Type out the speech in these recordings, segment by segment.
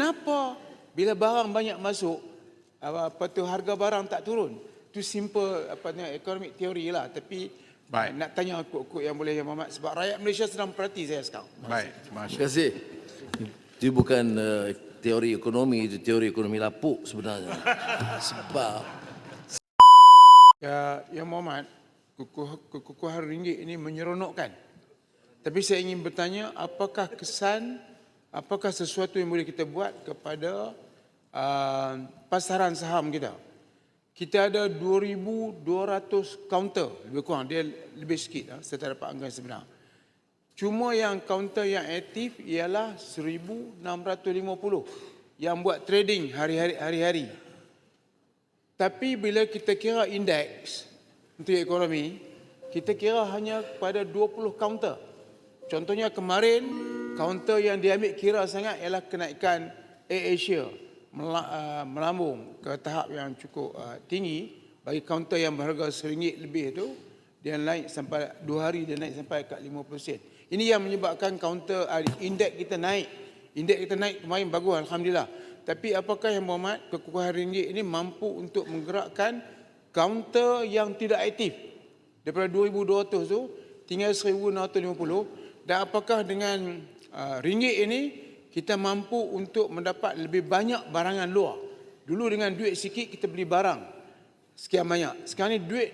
Kenapa bila barang banyak masuk, harga barang tak turun? Itu simple economic theory lah. Tapi nak tanya kod-kod yang boleh, Yang Berhormat, sebab rakyat Malaysia sedang perhati saya sekarang. Baik, terima Terima kasih. Itu bukan teori ekonomi, itu teori ekonomi lapuk sebenarnya. Sebab Yang Berhormat, kekukuhan ringgit ini menyeronokkan. Tapi saya ingin bertanya, apakah sesuatu yang boleh kita buat kepada pasaran saham kita? Kita ada 2,200 kaunter, lebih kurang, dia lebih sikit, saya tak dapat angka sebenar. Cuma yang kaunter yang aktif ialah 1,650 yang buat trading hari-hari. Tapi bila kita kira indeks untuk ekonomi, kita kira hanya pada 20 kaunter. Contohnya kemarin, kaunter yang diambil kira sangat ialah kenaikan AirAsia melambung ke tahap yang cukup tinggi. Bagi kaunter yang berharga RM1 lebih itu, dia naik sampai 2 hari, dia naik sampai ke 50%. Ini yang menyebabkan kaunter indeks kita naik. Indeks kita naik kemarin bagus, Alhamdulillah. Tapi apakah Yang Berhormat, kekukuhan ringgit ini mampu untuk menggerakkan kaunter yang tidak aktif? Daripada 2,200 tu tinggal 1,650. Dan apakah dengan ringgit ini kita mampu untuk mendapat lebih banyak barangan luar? Dulu dengan duit sikit kita beli barang sekian banyak. Sekarang ni duit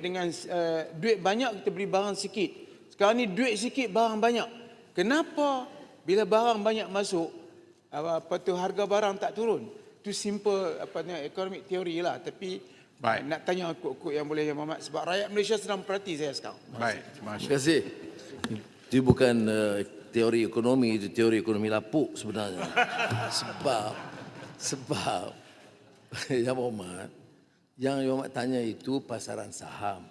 banyak kita beli barang sikit. Sekarang ni duit sikit barang banyak. Kenapa bila barang banyak masuk, harga barang tak turun? Itu simple economic theory lah. Tapi nak tanya kod-kod yang boleh, Yang Berhormat, sebab rakyat Malaysia sedang perhati saya sekarang. Baik, terima terima kasih. Itu bukan teori ekonomi, itu teori ekonomi lapuk sebenarnya. Sebab Yang Berhormat, yang Berhormat tanya itu pasaran saham.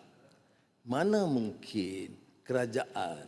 Mana mungkin kerajaan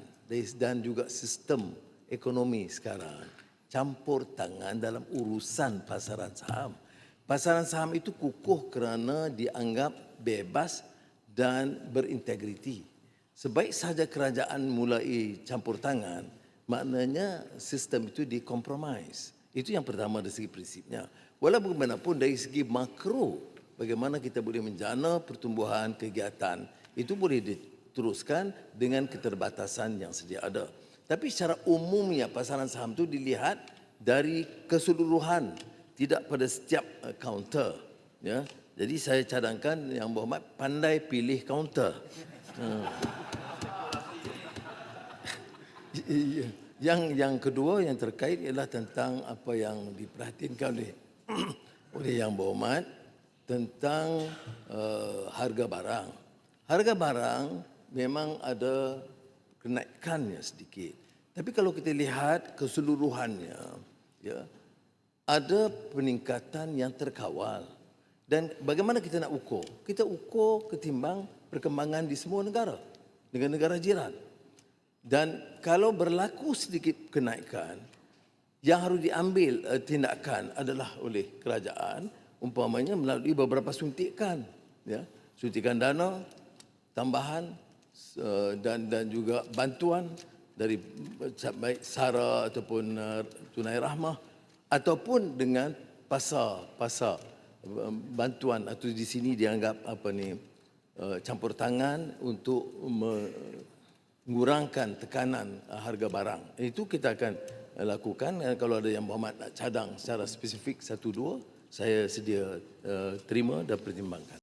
dan juga sistem ekonomi sekarang campur tangan dalam urusan pasaran saham. Pasaran saham itu kukuh kerana dianggap bebas dan berintegriti. Sebaik sahaja kerajaan mulai campur tangan, maknanya sistem itu dikompromis. Itu yang pertama dari segi prinsipnya. Walaupun bagaimanapun dari segi makro, bagaimana kita boleh menjana pertumbuhan kegiatan, itu boleh diteruskan dengan keterbatasan yang sedia ada. Tapi secara umumnya pasaran saham itu dilihat dari keseluruhan, tidak pada setiap kaunter. Ya. Jadi saya cadangkan Yang Berhormat pandai pilih kaunter. Yang kedua yang terkait ialah tentang apa yang diperhatikan oleh Yang Berhormat tentang harga barang. Harga barang memang ada kenaikannya sedikit. Tapi kalau kita lihat keseluruhannya, ya, ada peningkatan yang terkawal. Dan bagaimana kita nak ukur? Kita ukur ketimbang perkembangan di semua negara, negara-negara jiran. Dan kalau berlaku sedikit kenaikan, yang harus diambil tindakan adalah oleh kerajaan, umpamanya melalui beberapa suntikan, ya, suntikan dana tambahan dan juga bantuan dari baik SARA ataupun tunai rahmah, ataupun dengan pasar bantuan, atau di sini dianggap campur tangan untuk mengurangkan tekanan harga barang. Itu kita akan lakukan. Kalau ada Yang Berhormat nak cadang secara spesifik 1-2, saya sedia terima dan pertimbangkan.